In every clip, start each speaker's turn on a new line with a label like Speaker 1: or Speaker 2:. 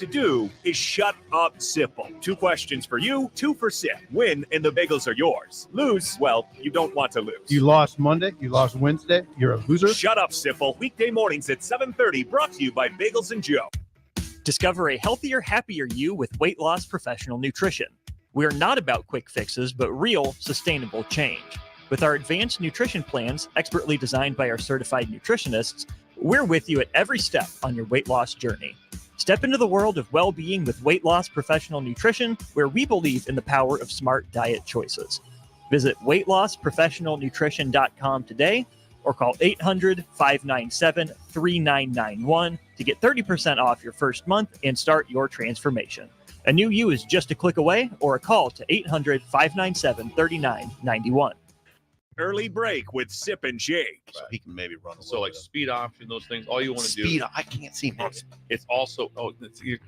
Speaker 1: to do is shut up, Sipple. 2 questions for you, 2 for Sip. Win, and the bagels are yours. Lose, well, you don't want to lose.
Speaker 2: You lost Monday, you lost Wednesday, you're a loser.
Speaker 1: Shut up, Sipple. Weekday mornings at 7:30, brought to you by Bagels and Joe.
Speaker 3: Discover a healthier, happier you with Weight Loss Professional Nutrition. We are not about quick fixes, but real, sustainable change. With our advanced nutrition plans, expertly designed by our certified nutritionists, we're with you at every step on your weight loss journey. Step into the world of well-being with Weight Loss Professional Nutrition, where we believe in the power of smart diet choices. Visit weightlossprofessionalnutrition.com today or call 800-597-3991 to get 30% off your first month and start your transformation. A new you is just a click away, or a call to 800-597-3991.
Speaker 1: Early break with Sip and Jake.
Speaker 4: So he can maybe run a
Speaker 5: So like speed option, those things, all you want to do.
Speaker 4: Speed, I can't see much.
Speaker 5: It's also,
Speaker 4: look
Speaker 5: what you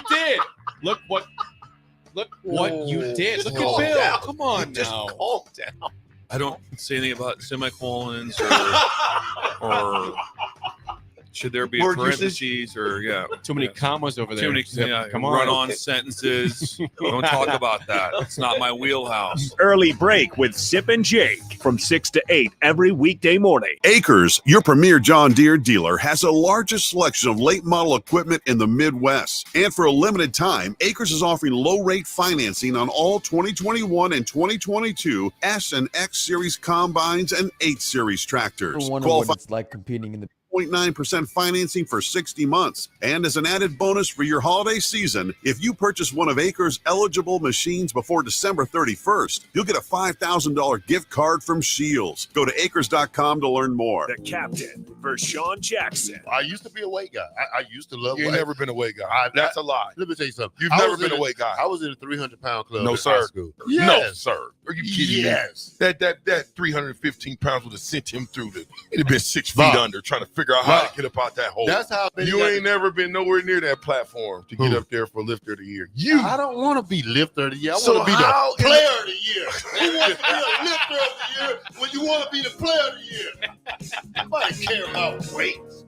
Speaker 5: did. Look what you did. Look at Bill.
Speaker 4: Down.
Speaker 5: Come on
Speaker 4: Just
Speaker 5: now.
Speaker 4: calm down.
Speaker 5: I don't say anything about semicolons or should there be a
Speaker 4: Word
Speaker 5: parentheses or
Speaker 6: Too many commas over there.
Speaker 5: too many
Speaker 6: Come on.
Speaker 5: run-on sentences. Don't talk about that. It's not my wheelhouse.
Speaker 1: Early break with Sip and Jake from 6 to 8 every weekday morning.
Speaker 7: Acres, your premier John Deere dealer, has the largest selection of late model equipment in the Midwest. And for a limited time, Acres is offering low-rate financing on all 2021 and 2022 S and X Series combines and 8 Series tractors.
Speaker 8: I wonder what it's like competing in the
Speaker 7: 0.9% financing for 60 months. And as an added bonus for your holiday season, if you purchase one of Acres' eligible machines before December 31st, you'll get a $5,000 gift card from Shields. Go to acres.com to learn more.
Speaker 1: The captain, Vershawn Jackson.
Speaker 4: I used to be a weight guy. I used to love
Speaker 9: You
Speaker 4: weight.
Speaker 9: ain't never been a weight guy.
Speaker 4: That's a lie.
Speaker 9: Let me tell you something.
Speaker 4: You've
Speaker 9: I
Speaker 4: never
Speaker 9: was
Speaker 4: been
Speaker 9: in
Speaker 4: a weight guy.
Speaker 9: I was in a 300-pound club
Speaker 4: No,
Speaker 9: in
Speaker 4: sir.
Speaker 9: high school.
Speaker 4: No,
Speaker 9: Yes.
Speaker 4: sir. Are you kidding
Speaker 9: Yes.
Speaker 4: me? That 315 pounds would have sent him through the. It'd have been 6 feet
Speaker 9: Bob.
Speaker 4: under trying to figure out how to get up out that hole.
Speaker 9: That's how big
Speaker 4: You ain't never been nowhere near that platform to get
Speaker 9: Who?
Speaker 4: up there for lifter of the year.
Speaker 9: I don't want to be lifter of the year. I
Speaker 4: So
Speaker 9: want to be
Speaker 4: how
Speaker 9: the player of the year. You want to be a lifter of the year when you want to be the player of the year. Nobody care about weights.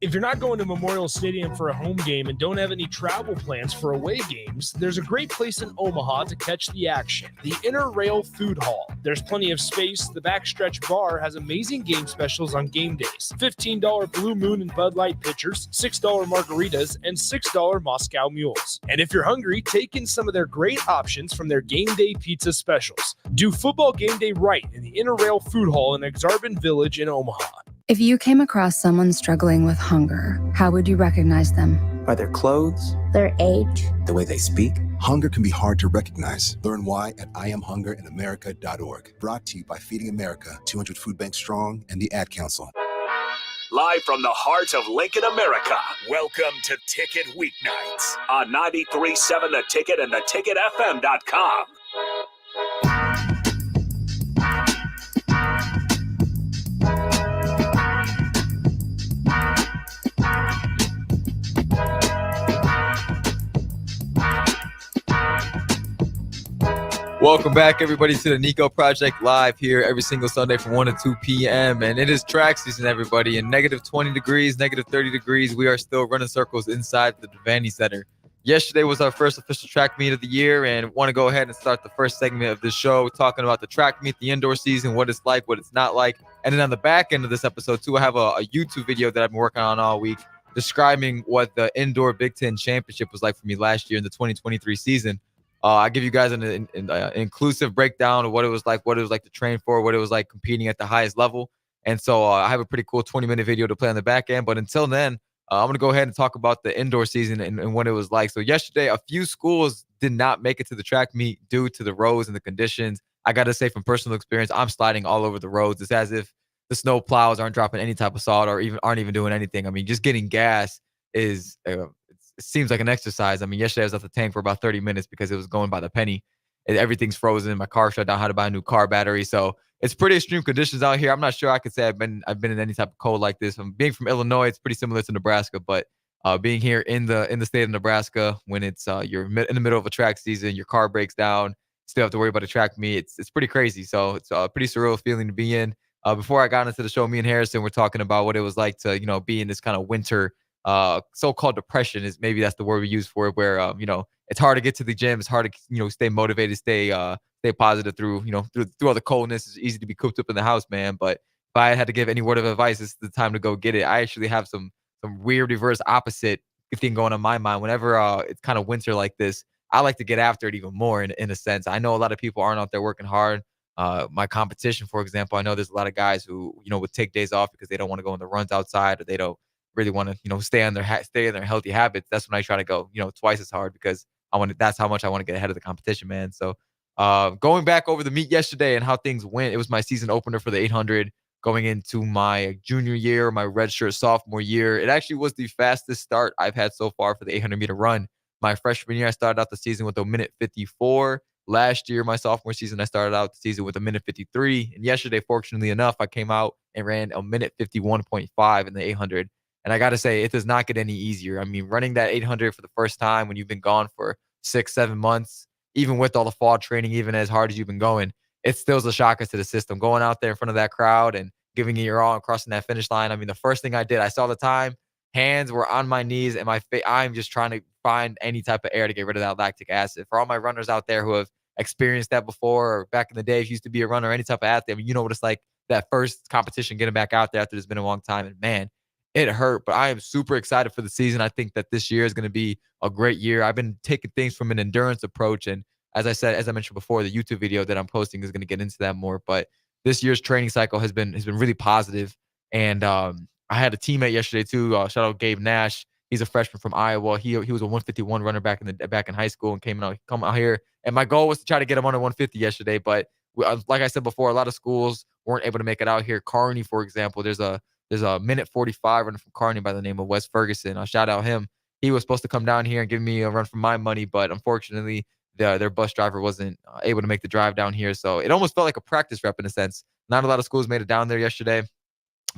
Speaker 10: If you're not going to Memorial Stadium for a home game and don't have any travel plans for away games, there's a great place in Omaha to catch the action, the Inner Rail Food Hall. There's plenty of space. The Backstretch Bar has amazing game specials on game days. $15 Blue Moon and Bud Light pitchers, $6 margaritas, and $6 Moscow mules. And if you're hungry, take in some of their great options from their game day pizza specials. Do football game day right in the Inner Rail Food Hall in Exarban Village in Omaha.
Speaker 11: If you came across someone struggling with hunger, how would you recognize them?
Speaker 12: By their clothes,
Speaker 11: Their age?
Speaker 12: the way they speak. Hunger can be hard to recognize. Learn why at IamHungerInAmerica.org. Brought to you by Feeding America, 200 Food Banks Strong, and the Ad Council.
Speaker 1: Live from the heart of Lincoln, America, welcome to Ticket Weeknights on 93.7 The Ticket and theticketfm.com.
Speaker 8: Welcome back, everybody, to the Niko Project live here every single Sunday from 1 to 2 p.m. And it is track season, everybody. In negative 20 degrees, negative 30 degrees, we are still running circles inside the Devaney Center. Yesterday was our first official track meet of the year, and want to go ahead and start the first segment of this show talking about the track meet, the indoor season, what it's like, what it's not like. And then on the back end of this episode, too, I have a YouTube video that I've been working on all week describing what the indoor Big Ten championship was like for me last year in the 2023 season. I give you guys an inclusive breakdown of what it was like to train for, what it was like competing at the highest level. And so I have a pretty cool 20-minute video to play on the back end. But until then, I'm going to go ahead and talk about the indoor season and what it was like. So yesterday, a few schools did not make it to the track meet due to the roads and the conditions. I got to say, from personal experience, I'm sliding all over the roads. It's as if the snow plows aren't dropping any type of salt or aren't even doing anything. I mean, just getting gas is it seems like an exercise. I mean, yesterday I was at the tank for about 30 minutes because it was going by the penny. Everything's frozen. My car shut down. I had to buy a new car battery. So it's pretty extreme conditions out here. I'm not sure I could say I've been in any type of cold like this. Being from Illinois, it's pretty similar to Nebraska, but being here in the state of Nebraska, when it's you're in the middle of a track season, your car breaks down, still have to worry about a track meet. It's pretty crazy. So it's a pretty surreal feeling to be in. Before I got into the show, me and Harrison were talking about what it was like to, be in this kind of winter so-called depression is maybe that's the word we use for it, where it's hard to get to the gym, it's hard to stay motivated, stay positive through through all the coldness. It's easy to be cooped up in the house, man. But if I had to give any word of advice, it's the time to go get it. I actually have some weird reverse opposite thing going on in my mind. Whenever it's kind of winter like this, I like to get after it even more in a sense. I know a lot of people aren't out there working hard. My competition, for example, I know there's a lot of guys who, would take days off because they don't want to go on the runs outside, or they don't really want to, stay in their healthy habits. That's when I try to go, twice as hard, because that's how much I want to get ahead of the competition, man. So going back over the meet yesterday and how things went, it was my season opener for the 800 going into my junior year, my redshirt sophomore year. It actually was the fastest start I've had so far for the 800 meter run. My freshman year, I started out the season with a minute 54. Last year, my sophomore season, I started out the season with a minute 53. And yesterday, fortunately enough, I came out and ran a minute 51.5 in the 800. And I got to say, it does not get any easier. I mean, running that 800 for the first time when you've been gone for 6-7 months, even with all the fall training, even as hard as you've been going, it still is a shocker to the system. Going out there in front of that crowd and giving it your all and crossing that finish line. I mean, the first thing I did, I saw the time, hands were on my knees, and I'm just trying to find any type of air to get rid of that lactic acid. For all my runners out there who have experienced that before, or back in the day, if you used to be a runner, any type of athlete, I mean, you know what it's like, that first competition, getting back out there after it's been a long time. And man, it hurt, but I am super excited for the season. I think that this year is going to be a great year. I've been taking things from an endurance approach. And as I mentioned before, the YouTube video that I'm posting is going to get into that more. But this year's training cycle has been really positive. And I had a teammate yesterday too. Shout out Gabe Nash. He's a freshman from Iowa. He was a 151 runner back in high school, and come out here. And my goal was to try to get him under 150 yesterday. But like I said before, a lot of schools weren't able to make it out here. Kearney, for example, there's a minute 45 runner from Kearney by the name of Wes Ferguson. I'll shout out him. He was supposed to come down here and give me a run for my money, but unfortunately, their bus driver wasn't able to make the drive down here. So it almost felt like a practice rep in a sense. Not a lot of schools made it down there yesterday,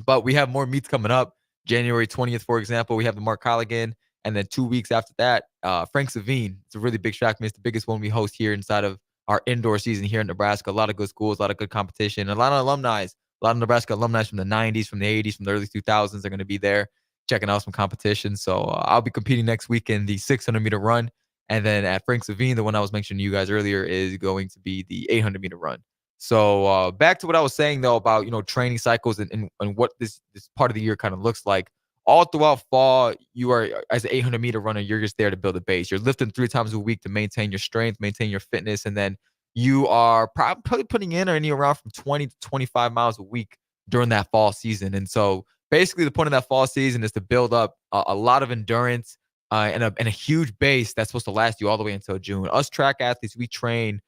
Speaker 8: but we have more meets coming up. January 20th, for example, we have the Mark Colligan. And then 2 weeks after that, Frank Savine. It's a really big track meet. It's the biggest one we host here inside of our indoor season here in Nebraska. A lot of good schools, a lot of good competition, a lot of alumni. A lot of Nebraska alumni from the 90s, from the 80s, from the early 2000s are going to be there checking out some competition. So I'll be competing next week in the 600-meter run. And then at Frank Savine, the one I was mentioning to you guys earlier, is going to be the 800-meter run. So back to what I was saying, though, about, training cycles and what this part of the year kind of looks like. All throughout fall, you are, as an 800-meter runner, you're just there to build a base. You're lifting 3 times a week to maintain your strength, maintain your fitness, and then you are probably putting in or around from 20 to 25 miles a week during that fall season. And so basically the point of that fall season is to build up a lot of endurance and a huge base that's supposed to last you all the way until June. Us track athletes, we train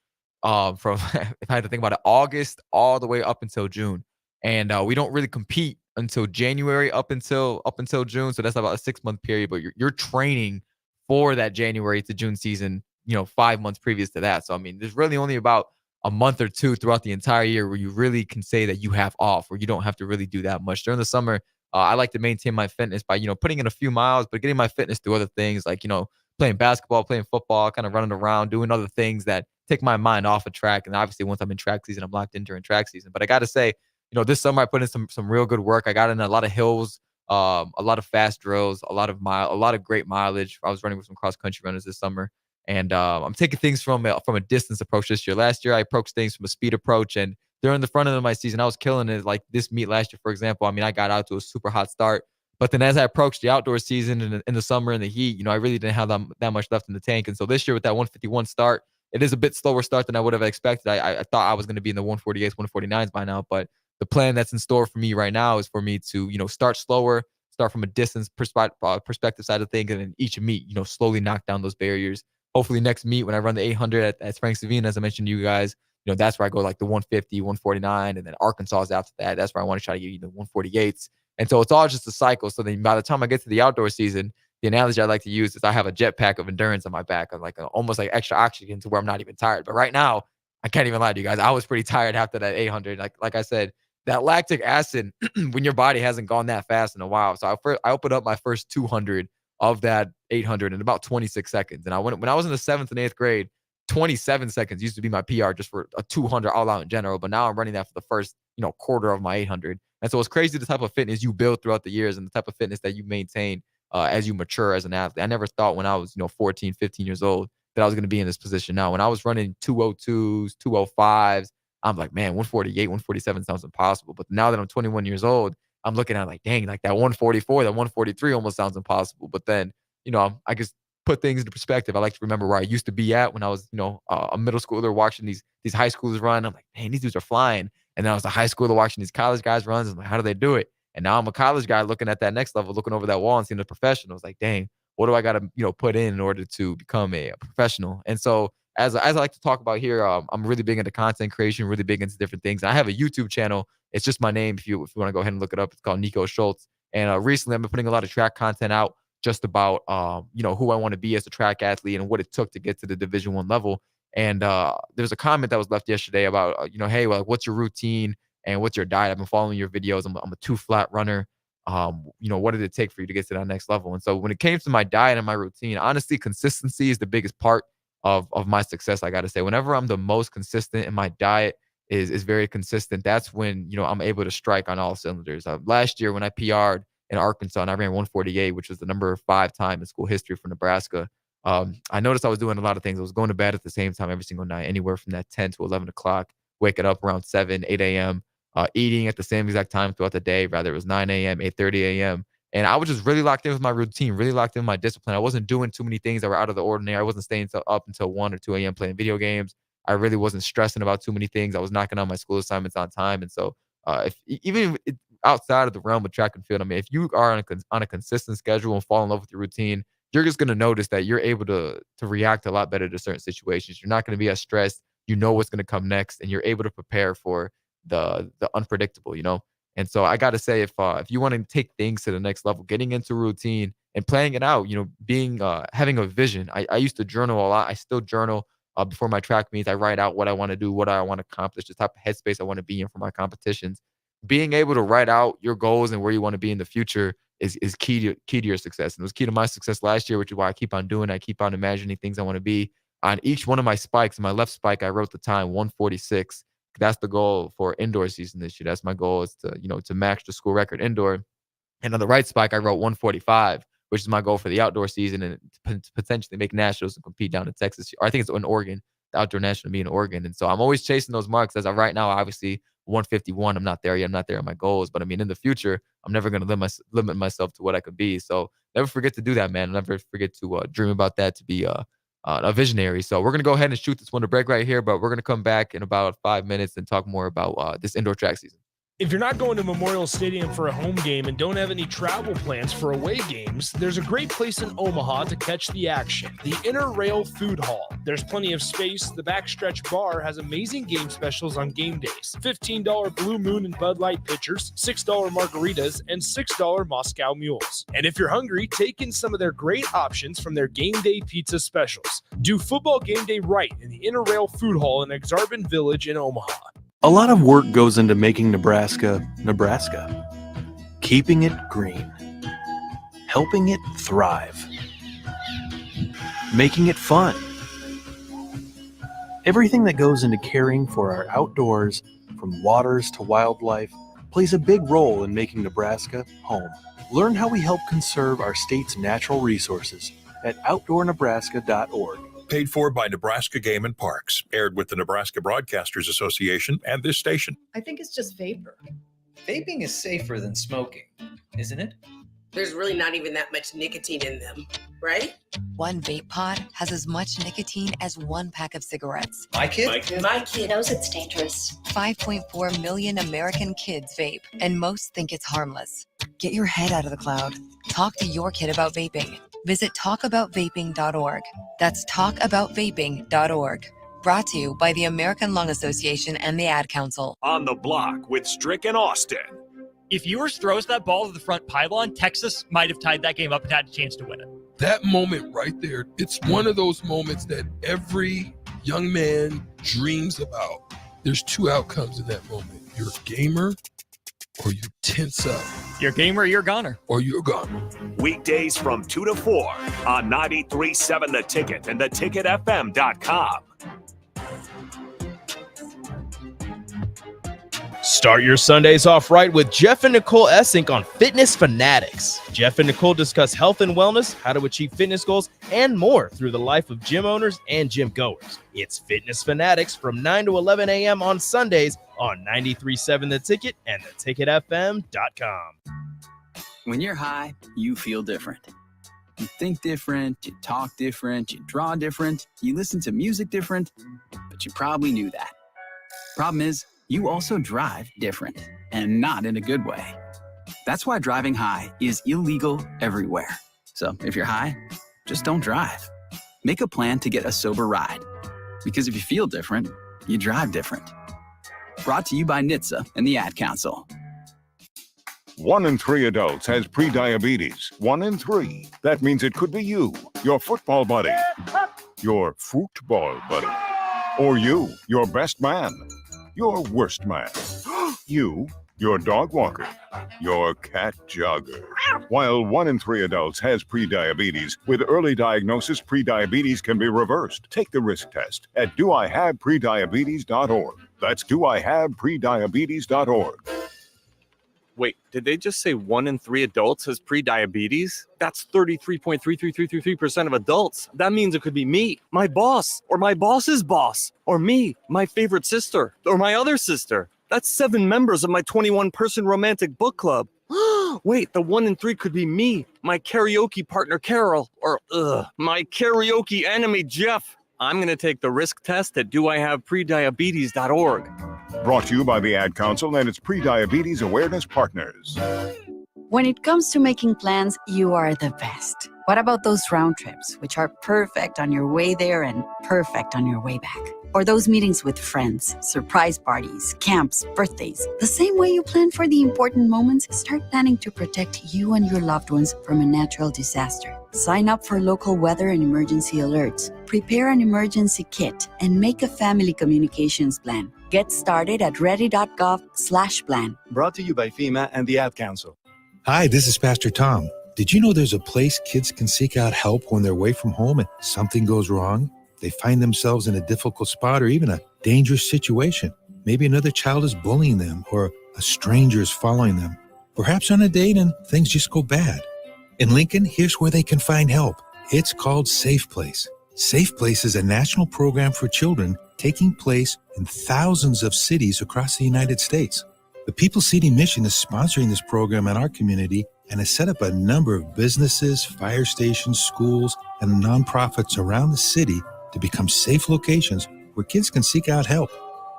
Speaker 8: from, if I had to think about it, August all the way up until June. And we don't really compete until January up until June. So that's about a 6-month period, but you're training for that January to June season, 5 months previous to that. So, I mean, there's really only about a month or two throughout the entire year where you really can say that you have off, where you don't have to really do that much. During the summer, I like to maintain my fitness by, putting in a few miles, but getting my fitness through other things like, playing basketball, playing football, kind of running around, doing other things that take my mind off of track. And obviously once I'm in track season, I'm locked in during track season. But I got to say, this summer I put in some real good work. I got in a lot of hills, a lot of fast drills, a lot of great mileage. I was running with some cross country runners this summer. And I'm taking things from a distance approach this year. Last year, I approached things from a speed approach. And during the front end of my season, I was killing it. Like this meet last year, for example, I mean, I got out to a super hot start. But then as I approached the outdoor season in the summer and the heat, I really didn't have that much left in the tank. And so this year with that 151 start, it is a bit slower start than I would have expected. I thought I was going to be in the 148s, 149s by now. But the plan that's in store for me right now is for me to, start slower, start from a distance perspective side of things, and then each meet, slowly knock down those barriers. Hopefully next meet when I run the 800 at Frank Savine, as I mentioned to you guys, that's where I go like the 150, 149, and then Arkansas is after that. That's where I want to try to get the 148s. And so it's all just a cycle. So then by the time I get to the outdoor season, the analogy I like to use is I have a jetpack of endurance on my back. I'm like almost like extra oxygen to where I'm not even tired. But right now, I can't even lie to you guys. I was pretty tired after that 800. Like I said, that lactic acid, when your body hasn't gone that fast in a while. So I opened up my first 200 of that 800 in about 26 seconds. And when I was in the 7th and 8th grade, 27 seconds used to be my PR just for a 200 all out in general. But now I'm running that for the first, quarter of my 800. And so it's crazy the type of fitness you build throughout the years and the type of fitness that you maintain as you mature as an athlete. I never thought when I was, 14, 15 years old that I was going to be in this position now. When I was running 202s, 205s, I'm like, man, 148, 147 sounds impossible. But now that I'm 21 years old, I'm looking at like, dang, like that 144, that 143 almost sounds impossible. But then, I just put things into perspective. I like to remember where I used to be at when I was, a middle schooler watching these high schoolers run. I'm like, man, these dudes are flying. And then I was a high schooler watching these college guys run. I'm like, how do they do it? And now I'm a college guy looking at that next level, looking over that wall and seeing the professionals. Like, dang, what do I got to, put in order to become a professional? And so as I like to talk about here, I'm really big into content creation, really big into different things. And I have a YouTube channel. It's just my name. If you want to go ahead and look it up, it's called Niko Schultz. And recently I've been putting a lot of track content out just about, who I want to be as a track athlete and what it took to get to the Division I level. And there's a comment that was left yesterday about, hey, well, what's your routine and what's your diet? I've been following your videos. I'm a 2-flat runner. What did it take for you to get to that next level? And so when it came to my diet and my routine, honestly, consistency is the biggest part of my success. I got to say, whenever I'm the most consistent and my diet is very consistent, that's when, I'm able to strike on all cylinders. Last year when I PR'd in Arkansas and I ran 148, which was the number 5 time in school history for Nebraska, I noticed I was doing a lot of things. I was going to bed at the same time every single night, anywhere from that 10 to 11 o'clock, waking up around 7, 8 a.m., eating at the same exact time throughout the day, rather it was 9 a.m., 8:30 a.m. And I was just really locked in with my routine, really locked in with my discipline. I wasn't doing too many things that were out of the ordinary. I wasn't staying up until 1 or 2 a.m. playing video games. I really wasn't stressing about too many things. I was knocking out my school assignments on time. And so even outside of the realm of track and field, I mean, if you are on a consistent schedule and fall in love with your routine, you're just going to notice that you're able to react a lot better to certain situations. You're not going to be as stressed. You know what's going to come next, and you're able to prepare for the unpredictable, And so I got to say, if you want to take things to the next level, getting into routine and planning it out, being having a vision. I used to journal a lot. I still journal before my track meets. I write out what I want to do, what I want to accomplish, the type of headspace I want to be in for my competitions. Being able to write out your goals and where you want to be in the future is key to your success. And it was key to my success last year, which is why I keep on doing. I keep on imagining things I want to be. On each one of my spikes, my left spike, I wrote the time 146. That's the goal for indoor season this year. That's my goal, is to match the school record indoor. And on the right spike, I wrote 145, which is my goal for the outdoor season, and to potentially make nationals and compete down in Texas. Or I think it's in Oregon, the outdoor national will be in Oregon. And so I'm always chasing those marks. As of right now, obviously 151, I'm not there yet. I'm not there on my goals. But I mean, in the future, I'm never going to limit myself to what I could be. So never forget to do that, man. Never forget to dream about that, to be a visionary. So we're going to go ahead and shoot this one to break right here, but we're going to come back in about 5 minutes and talk more about this indoor track season.
Speaker 10: If you're not going to Memorial Stadium for a home game and don't have any travel plans for away games, there's a great place in Omaha to catch the action, the Inner Rail Food Hall. There's plenty of space. The Backstretch Bar has amazing game specials on game days. $15 Blue Moon and Bud Light pitchers, $6 margaritas, and $6 Moscow Mules. And if you're hungry, take in some of their great options from their game day pizza specials. Do football game day right in the Inner Rail Food Hall in Exarban Village in Omaha.
Speaker 6: A lot of work goes into making Nebraska, Nebraska. Keeping it green. Helping it thrive. Making it fun. Everything that goes into caring for our outdoors, from waters to wildlife, plays a big role in making Nebraska home. Learn how we help conserve our state's natural resources at outdoornebraska.org.
Speaker 13: Paid for by Nebraska Game and Parks. Aired with the Nebraska Broadcasters Association and this station.
Speaker 14: I think it's just vapor.
Speaker 15: Vaping is safer than smoking, isn't it?
Speaker 16: There's really not even that much nicotine in them, right?
Speaker 17: One vape pod has as much nicotine as one pack of cigarettes.
Speaker 15: My kid
Speaker 17: knows it's dangerous. 5.4 million American kids vape, and most think it's harmless. Get your head out of the cloud. Talk to your kid about vaping. Visit talkaboutvaping.org. That's talkaboutvaping.org. Brought to you by the American Lung Association and the Ad Council.
Speaker 1: On the Block with Strick and Austin.
Speaker 3: If Ewers throws that ball to the front pylon, Texas might have tied that game up and had a chance to win it.
Speaker 4: That moment right there, it's one of those moments that every young man dreams about. There's two outcomes in that moment. You're a gamer or you tense up.
Speaker 3: You're a gamer, you're a goner.
Speaker 4: Or you're a goner.
Speaker 1: Weekdays from 2 to 4 on 93.7 The Ticket and theticketfm.com.
Speaker 10: Start your Sundays off right with Jeff and Nicole Essink on Fitness Fanatics. Jeff and Nicole discuss health and wellness, how to achieve fitness goals, and more through the life of gym owners and gym goers. It's Fitness Fanatics from 9 to 11 a.m. on Sundays on 93.7 The Ticket and theticketfm.com.
Speaker 14: When you're high, you feel different. You think different, you talk different, you draw different, you listen to music different, but you probably knew that. Problem is, you also drive different, and not in a good way. That's why driving high is illegal everywhere. So if you're high, just don't drive. Make a plan to get a sober ride. Because if you feel different, you drive different. Brought to you by NHTSA and the Ad Council.
Speaker 18: 1 in 3 adults has prediabetes. 1 in 3. That means it could be you, your football buddy, your football buddy, or you, your best man, your worst man, you, your dog walker, your cat jogger. While 1 in 3 adults has prediabetes, with early diagnosis, prediabetes can be reversed. Take the risk test at doihaveprediabetes.org. That's doihaveprediabetes.org.
Speaker 19: Wait, did they just say 1 in 3 adults has prediabetes? That's 33.33333% of adults. That means it could be me, my boss, or my boss's boss, or me, my favorite sister, or my other sister. That's 7 members of my 21-person romantic book club. Wait, the 1 in 3 could be me, my karaoke partner Carol, or my karaoke enemy Jeff. I'm going to take the risk test at doihaveprediabetes.org.
Speaker 18: Brought to you by the Ad Council and its prediabetes awareness partners.
Speaker 20: When it comes to making plans, you are the best. What about those round trips, which are perfect on your way there and perfect on your way back? Or those meetings with friends, surprise parties, camps, birthdays. The same way you plan for the important moments, start planning to protect you and your loved ones from a natural disaster. Sign up for local weather and emergency alerts. Prepare an emergency kit and make a family communications plan. Get started at ready.gov/plan.
Speaker 21: Brought to you by FEMA and the Ad Council.
Speaker 22: Hi, this is Pastor Tom. Did you know there's a place kids can seek out help when they're away from home and something goes wrong? They find themselves in a difficult spot or even a dangerous situation. Maybe another child is bullying them or a stranger is following them. Perhaps on a date and things just go bad. In Lincoln, here's where they can find help. It's called Safe Place. Safe Place is a national program for children taking place in thousands of cities across the United States. The People City Mission is sponsoring this program in our community and has set up a number of businesses, fire stations, schools, and nonprofits around the city to become safe locations where kids can seek out help.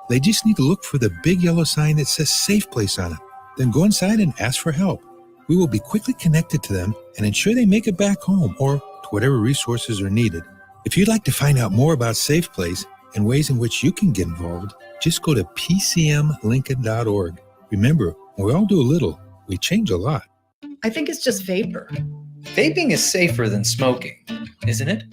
Speaker 22: They just need to look for the big yellow sign that says Safe Place on it. Then go inside and ask for help. We will be quickly connected to them and ensure they make it back home or to whatever resources are needed. If you'd like to find out more about Safe Place and ways in which you can get involved, just go to pcmlincoln.org. Remember, when we all do a little, we change a lot.
Speaker 15: I think it's just vapor. Vaping is safer than smoking, isn't it?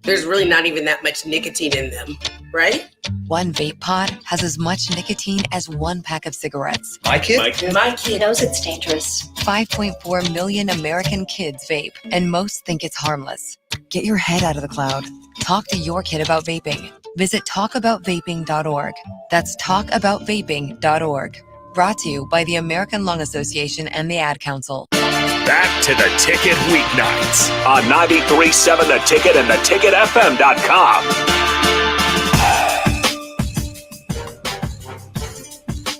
Speaker 16: There's really not even that much nicotine in them, right?
Speaker 17: One vape pod has as much nicotine as 1 pack of cigarettes.
Speaker 15: My kid
Speaker 17: knows it's dangerous. 5.4 million American kids vape, and most think it's harmless. Get your head out of the cloud. Talk to your kid about vaping. Visit talkaboutvaping.org. That's talkaboutvaping.org. Brought to you by the American Lung Association and the Ad Council.
Speaker 1: Back to the Ticket weeknights on 93.7 The Ticket and theticketfm.com.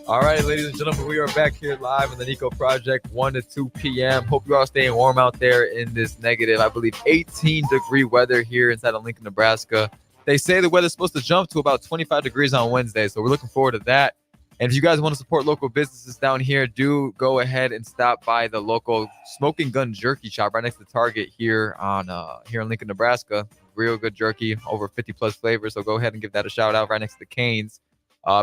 Speaker 8: All right, ladies and gentlemen, we are back here live on the Niko Project, 1 to 2 p.m. Hope you all staying warm out there in this negative, I believe, 18-degree weather here inside of Lincoln, Nebraska. They say the weather's supposed to jump to about 25 degrees on Wednesday, so we're looking forward to that. And if you guys want to support local businesses down here, do go ahead and stop by the local Smoking Gun Jerky Shop right next to Target here in Lincoln, Nebraska. Real good jerky, over 50-plus flavors, so go ahead and give that a shout-out right next to Cane's.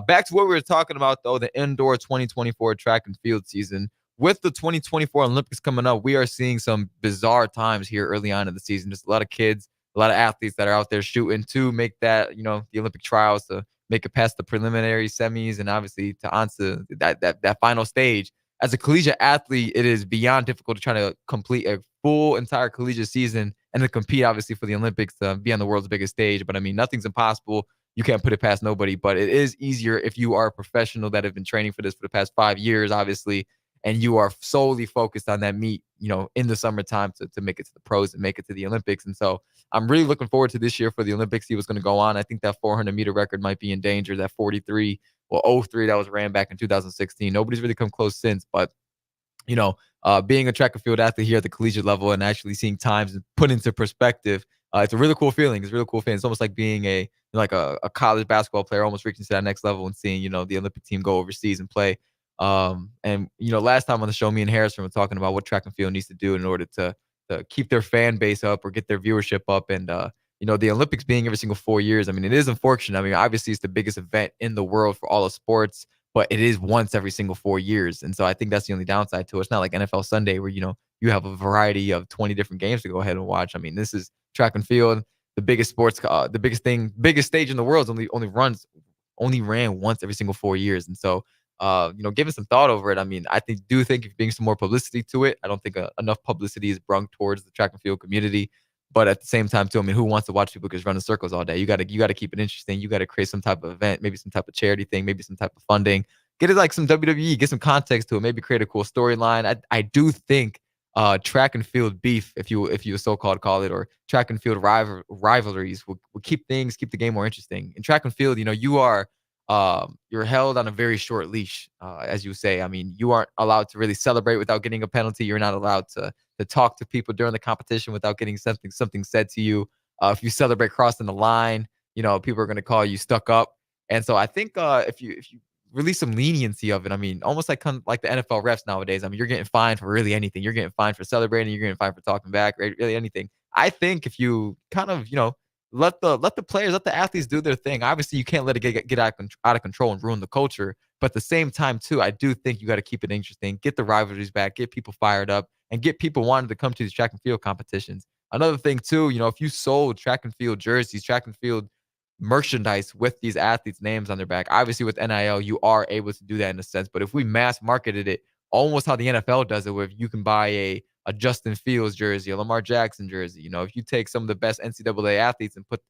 Speaker 8: Back to what we were talking about, though, the indoor 2024 track and field season. With the 2024 Olympics coming up, we are seeing some bizarre times here early on in the season. Just a lot of kids, a lot of athletes that are out there shooting to make that, the Olympic trials, to make it past the preliminary semis and obviously to onto that final stage. As a collegiate athlete, it is beyond difficult to try to complete a full entire collegiate season and to compete, obviously, for the Olympics, to be on the world's biggest stage. But, I mean, nothing's impossible. you can't put it past nobody. But it is easier if you are a professional that have been training for this for the past 5 years, obviously, and you are solely focused on that meet, in the summertime to make it to the pros and make it to the Olympics. And so I'm really looking forward to this year for the Olympics, see what's going to go on. I think that 400-meter record might be in danger, that 43 or 03 that was ran back in 2016. Nobody's really come close since, but being a track and field athlete here at the collegiate level and actually seeing times put into perspective, it's a really cool feeling. It's a really cool feeling. It's almost like being a college basketball player, almost reaching to that next level and seeing, the Olympic team go overseas and play. Last time on the show, me and Harrison were talking about what track and field needs to do in order to keep their fan base up or get their viewership up. And, the Olympics being every single 4 years, I mean, it is unfortunate. I mean, obviously it's the biggest event in the world for all of sports, but it is once every single 4 years. And so I think that's the only downside to it. It's not like NFL Sunday where, you have a variety of 20 different games to go ahead and watch. I mean, this is track and field, the biggest sports, the biggest stage in the world only ran once every single 4 years. And so, giving some thought over it, I mean, I do think if being some more publicity to it, I don't think enough publicity is brung towards the track and field community. But at the same time, too, I mean, who wants to watch people just run in circles all day? You got to keep it interesting. You got to create some type of event, maybe some type of charity thing, maybe some type of funding. Get it like some WWE, get some context to it, maybe create a cool storyline. I do think track and field beef, if you so-called call it, or track and field rivalries will keep the game more interesting. In track and field, you're held on a very short leash, as you say. I mean, you aren't allowed to really celebrate without getting a penalty. You're not allowed to talk to people during the competition without getting something said to you. If you celebrate crossing the line, people are going to call you stuck up. And so I think if you release some leniency of it, I mean, almost like the NFL refs nowadays. I mean, you're getting fined for really anything. You're getting fined for celebrating. You're getting fined for talking back, right? Really anything. I think if you kind of, let the players, let the athletes do their thing. Obviously, you can't let it get out of control and ruin the culture. But at the same time, too, I do think you got to keep it interesting, get the rivalries back, get people fired up, and get people wanting to come to these track and field competitions. Another thing, too, if you sold track and field jerseys, track and field merchandise with these athletes' names on their back, obviously with NIL, you are able to do that in a sense. But if we mass marketed it, almost how the NFL does it, where you can buy a Justin Fields jersey, a Lamar Jackson jersey. If you take some of the best NCAA athletes and put,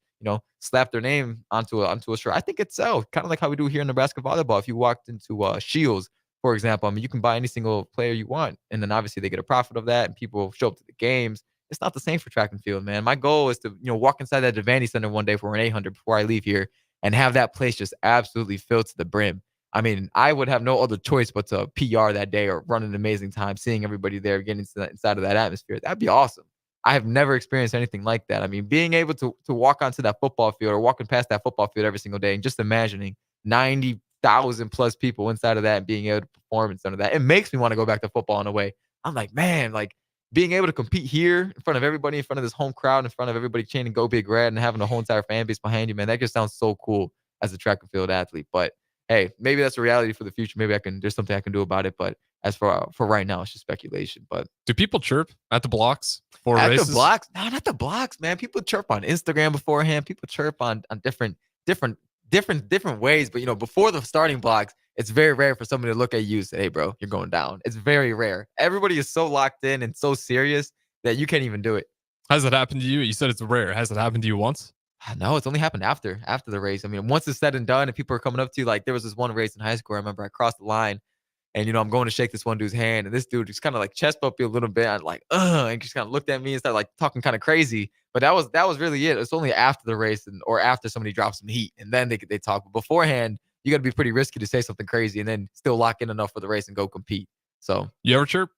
Speaker 8: slap their name onto a shirt, I think it sells. Kind of like how we do here in Nebraska volleyball. If you walked into Shields, for example, I mean, you can buy any single player you want, and then obviously they get a profit of that, and people show up to the games. It's not the same for track and field, man. My goal is to, walk inside that Devaney Center one day for an 800 before I leave here and have that place just absolutely filled to the brim. I mean, I would have no other choice but to PR that day or run an amazing time, seeing everybody there, getting inside of that atmosphere. That'd be awesome. I have never experienced anything like that. I mean, being able to walk onto that football field or walking past that football field every single day and just imagining 90,000 plus people inside of that and being able to perform in front of that, it makes me want to go back to football in a way. I'm like, man, like being able to compete here in front of everybody, in front of this home crowd, in front of everybody chanting "Go Big Red" and having the whole entire fan base behind you, man, that just sounds so cool as a track and field athlete. But hey, maybe that's a reality for the future. Maybe there's something I can do about it. But as for right now, it's just speculation. But
Speaker 2: do people chirp at the blocks for
Speaker 8: at
Speaker 2: races?
Speaker 8: The blocks? No, not the blocks, man. People chirp on Instagram beforehand. People chirp on different ways. But before the starting blocks, it's very rare for somebody to look at you and say, "Hey, bro, you're going down." It's very rare. Everybody is so locked in and so serious that you can't even do it.
Speaker 2: Has it happened to you? You said it's rare. Has it happened to you once?
Speaker 8: No, it's only happened after the race. I mean, once it's said and done and people are coming up to you, like there was this one race in high school. I remember I crossed the line and, I'm going to shake this one dude's hand and this dude just kind of like chest bumped me a little bit. I'm like, and just kind of looked at me and started like talking kind of crazy. But that was really it. It's only after the race or after somebody drops some heat and then they talk. But beforehand, you got to be pretty risky to say something crazy and then still lock in enough for the race and go compete. So
Speaker 2: you ever chirp?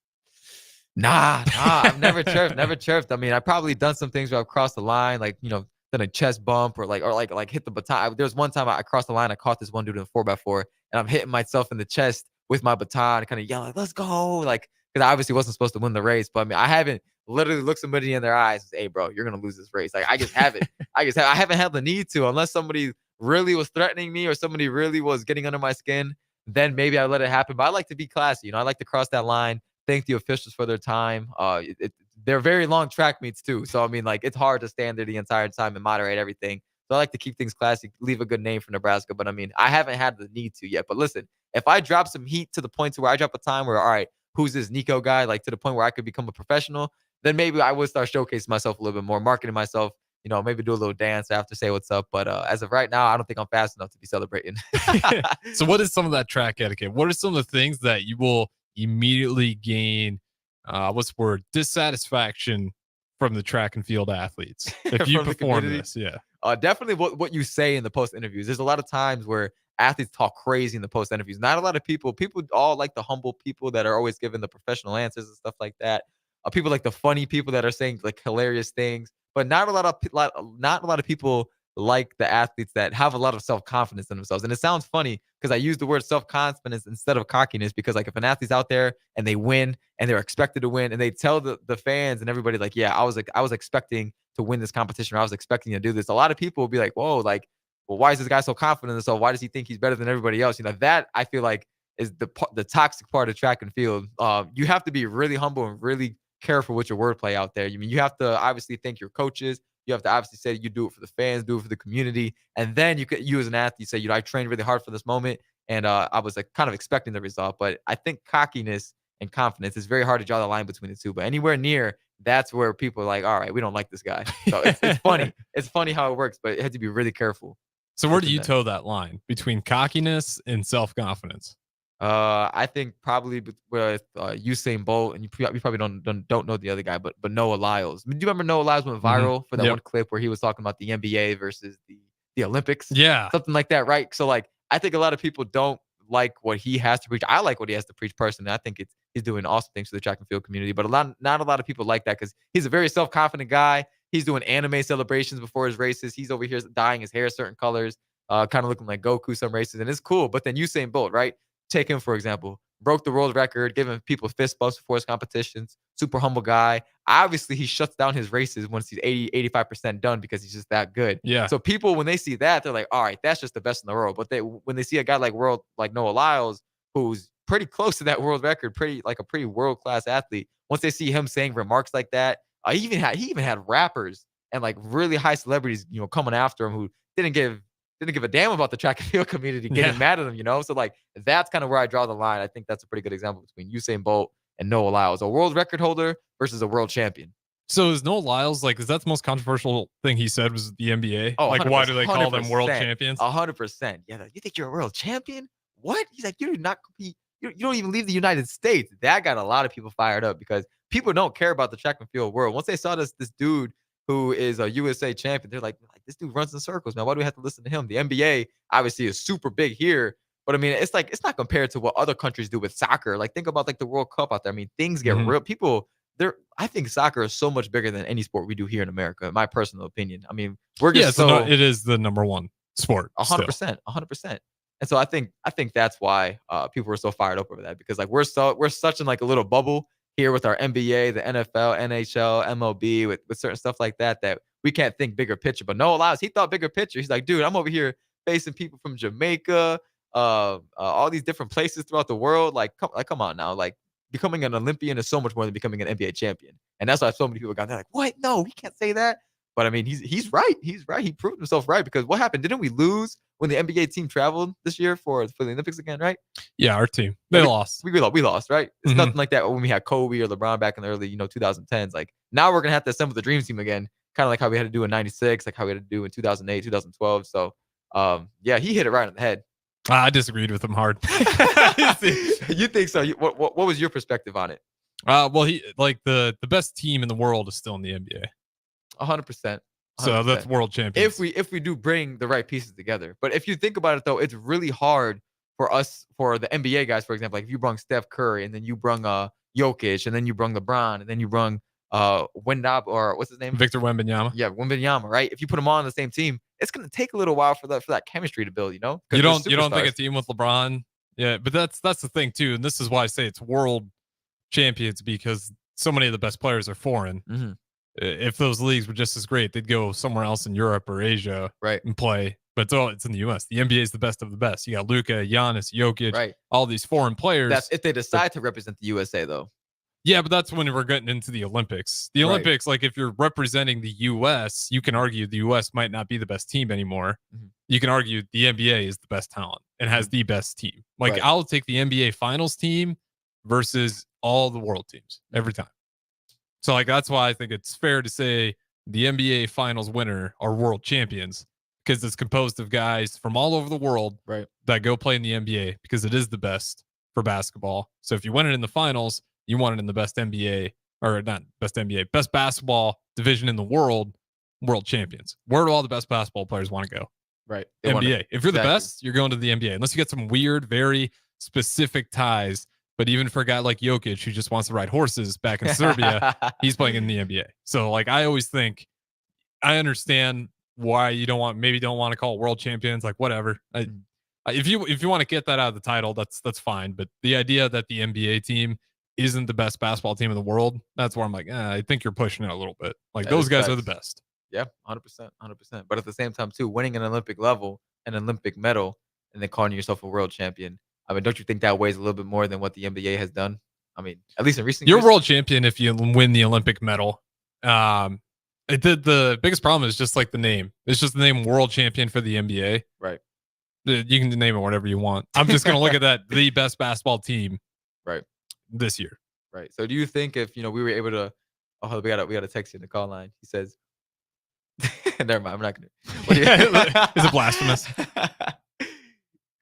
Speaker 8: Nah, I've never chirped. I mean, I've probably done some things where I've crossed the line, like, done a chest bump or hit the baton. There was one time I crossed the line, I caught this one dude in a 4x4 and I'm hitting myself in the chest with my baton, kind of yelling, "Let's go!" Like, because I obviously wasn't supposed to win the race, but I mean, I haven't literally looked somebody in their eyes and say, "Hey, bro, you're gonna lose this race." Like, I just haven't. I haven't had the need to, unless somebody really was threatening me or somebody really was getting under my skin. Then maybe I let it happen. But I like to be classy. I like to cross that line. Thank the officials for their time. They're very long track meets too. So, I mean, like, it's hard to stand there the entire time and moderate everything. So I like to keep things classy, leave a good name for Nebraska. But I mean, I haven't had the need to yet. But listen, if I drop some heat to the point to where I drop a time where, all right, who's this Niko guy? Like, to the point where I could become a professional, then maybe I would start showcasing myself a little bit more, marketing myself, maybe do a little dance after, say what's up. But as of right now, I don't think I'm fast enough to be celebrating.
Speaker 2: So what is some of that track etiquette? What are some of the things that you will immediately gain, what's the word, dissatisfaction from the track and field athletes if you
Speaker 8: From the
Speaker 2: perform
Speaker 8: community?
Speaker 2: this? Yeah.
Speaker 8: Definitely what you say in the post interviews. There's a lot of times where athletes talk crazy in the post interviews. Not a lot of people all like the humble people that are always giving the professional answers and stuff like that. People like the funny people that are saying like hilarious things, but not a lot of people like the athletes that have a lot of self-confidence in themselves. And it sounds funny because I use the word self-confidence instead of cockiness, because like if an athlete's out there and they win and they're expected to win and they tell the fans and everybody like, yeah, I was expecting to win this competition, or I was expecting to do this. A lot of people will be like, whoa, like, well, why is this guy so confident in himself? Why does he think he's better than everybody else? That I feel like is the toxic part of track and field. You have to be really humble and really careful with your wordplay out there. You have to obviously thank your coaches. You have to obviously say you do it for the fans, do it for the community, and then you as an athlete say, I trained really hard for this moment, and I was like kind of expecting the result. But I think cockiness and confidence is very hard to draw the line between the two. But anywhere near, that's where people are like, all right, we don't like this guy. So it's funny. It's funny how it works, but it has to be really careful.
Speaker 2: So where do you toe that line between cockiness and self-confidence?
Speaker 8: I think probably with Usain Bolt, and you probably don't know the other guy, but Noah Lyles. Do you remember Noah Lyles went viral for that one clip where he was talking about the NBA versus the Olympics?
Speaker 2: Yeah,
Speaker 8: something like that, right? So like, I think a lot of people don't like what he has to preach. I like what he has to preach personally. I think he's doing awesome things for the track and field community, but not a lot of people like that because he's a very self-confident guy. He's doing anime celebrations before his races. He's over here dyeing his hair certain colors, kind of looking like Goku some races, and it's cool. But then Usain Bolt, right? Take him, for example, broke the world record, giving people fist bumps before his competitions, super humble guy. Obviously, he shuts down his races once he's 85% done because he's just that good.
Speaker 2: Yeah.
Speaker 8: So people, when they see that, they're like, all right, that's just the best in the world. But when they see a guy like Noah Lyles, who's pretty close to that world record, pretty world-class athlete, once they see him saying remarks like that, he even had rappers and like really high celebrities, coming after him who didn't give a damn about the track and field community getting mad at him, So like, that's kind of where I draw the line. I think that's a pretty good example between Usain Bolt and Noah Lyles, a world record holder versus a world champion.
Speaker 2: So is Noah Lyles is that the most controversial thing he said was the NBA?
Speaker 8: Oh,
Speaker 2: like, why do they call them world champions?
Speaker 8: 100%. Yeah, you think you're a world champion? What? He's like, you do not compete. You don't even leave the United States. That got a lot of people fired up because people don't care about the track and field world. Once they saw this dude who is a USA champion, they're like, this dude runs in circles, man. Why do we have to listen to him? The NBA obviously is super big here, but I mean, it's not compared to what other countries do with soccer. Like, think about like the World Cup out there. I mean, things get real. People, I think soccer is so much bigger than any sport we do here in America, in my personal opinion. I mean, we're just
Speaker 2: it is the number one sport.
Speaker 8: 100%. And so I think that's why people were so fired up over that, because like we're such in like a little bubble here with our NBA, the NFL, NHL, MLB, with certain stuff like that we can't think bigger picture. But Noah Lyles, he thought bigger picture. He's like, dude, I'm over here facing people from Jamaica, all these different places throughout the world. Like, come on now. Like, becoming an Olympian is so much more than becoming an NBA champion. And that's why so many people got there like, what? No, we can't say that. But I mean, he's right. He's right. He proved himself right, because what happened? Didn't we lose when the NBA team traveled this year for the Olympics again, right?
Speaker 2: Yeah, our team. They lost.
Speaker 8: We lost, right? It's nothing like that when we had Kobe or LeBron back in the early, 2010s. Like, now we're going to have to assemble the dream team again, kind of like how we had to do in 96, like how we had to do in 2008, 2012. So, yeah, he hit it right on the head.
Speaker 2: I disagreed with him hard.
Speaker 8: You think so? What was your perspective on it?
Speaker 2: Well, he the best team in the world is still in the NBA.
Speaker 8: 100%.
Speaker 2: So that's world champions.
Speaker 8: If we do bring the right pieces together. But if you think about it, though, it's really hard for the NBA guys, for example. Like, if you bring Steph Curry, and then you bring Jokic, and then you bring LeBron, and then you bring Wendab, or what's his name?
Speaker 2: Victor Wembanyama.
Speaker 8: Yeah, Wembanyama, right? If you put them all on the same team, it's going to take a little while for that chemistry to build,
Speaker 2: You don't think a team with LeBron? Yeah, but that's the thing too, and this is why I say it's world champions, because so many of the best players are foreign.
Speaker 8: Mm-hmm.
Speaker 2: If those leagues were just as great, they'd go somewhere else in Europe or Asia,
Speaker 8: right,
Speaker 2: and play. But it's in the U.S. The NBA is the best of the best. You got Luka, Giannis, Jokic,
Speaker 8: right,
Speaker 2: all these foreign players.
Speaker 8: That's if they decide to represent the USA, though.
Speaker 2: Yeah, but that's when we're getting into the Olympics. The Olympics, like, if you're representing the U.S., you can argue the U.S. might not be the best team anymore.
Speaker 8: Mm-hmm.
Speaker 2: You can argue the NBA is the best talent and has the best team. Like, I'll take the NBA Finals team versus all the world teams every time. So, like, that's why I think it's fair to say the NBA Finals winner are world champions because it's composed of guys from all over the world that go play in the NBA because it is the best for basketball. So if you win it in the finals, you won it in the best NBA, or not best NBA, best basketball division in the world champions. Where do all the best basketball players want to go?
Speaker 8: Right.
Speaker 2: NBA. If you're the best, you're going to the NBA. Unless you get some weird, very specific ties. But even for a guy like Jokic, who just wants to ride horses back in Serbia, he's playing in the NBA. So like, I always think, I understand why you don't want to call it world champions, like whatever. If you want to get that out of the title, that's fine. But the idea that the NBA team isn't the best basketball team in the world, that's where I'm like, I think you're pushing it a little bit. Like those guys are the best.
Speaker 8: Yeah, 100%. But at the same time, too, winning an Olympic level, an Olympic medal, and then calling yourself a world champion. I mean, don't you think that weighs a little bit more than what the NBA has done? I mean, at least in recent years.
Speaker 2: You're world champion if you win the Olympic medal. The biggest problem is just like the name. It's just the name world champion for the NBA.
Speaker 8: Right.
Speaker 2: You can name it whatever you want. I'm just going to look at that, the best basketball team this year.
Speaker 8: Right. So do you think if, we were able to, we got a text in the call line. He says, never mind. I'm not going
Speaker 2: to. Is it blasphemous?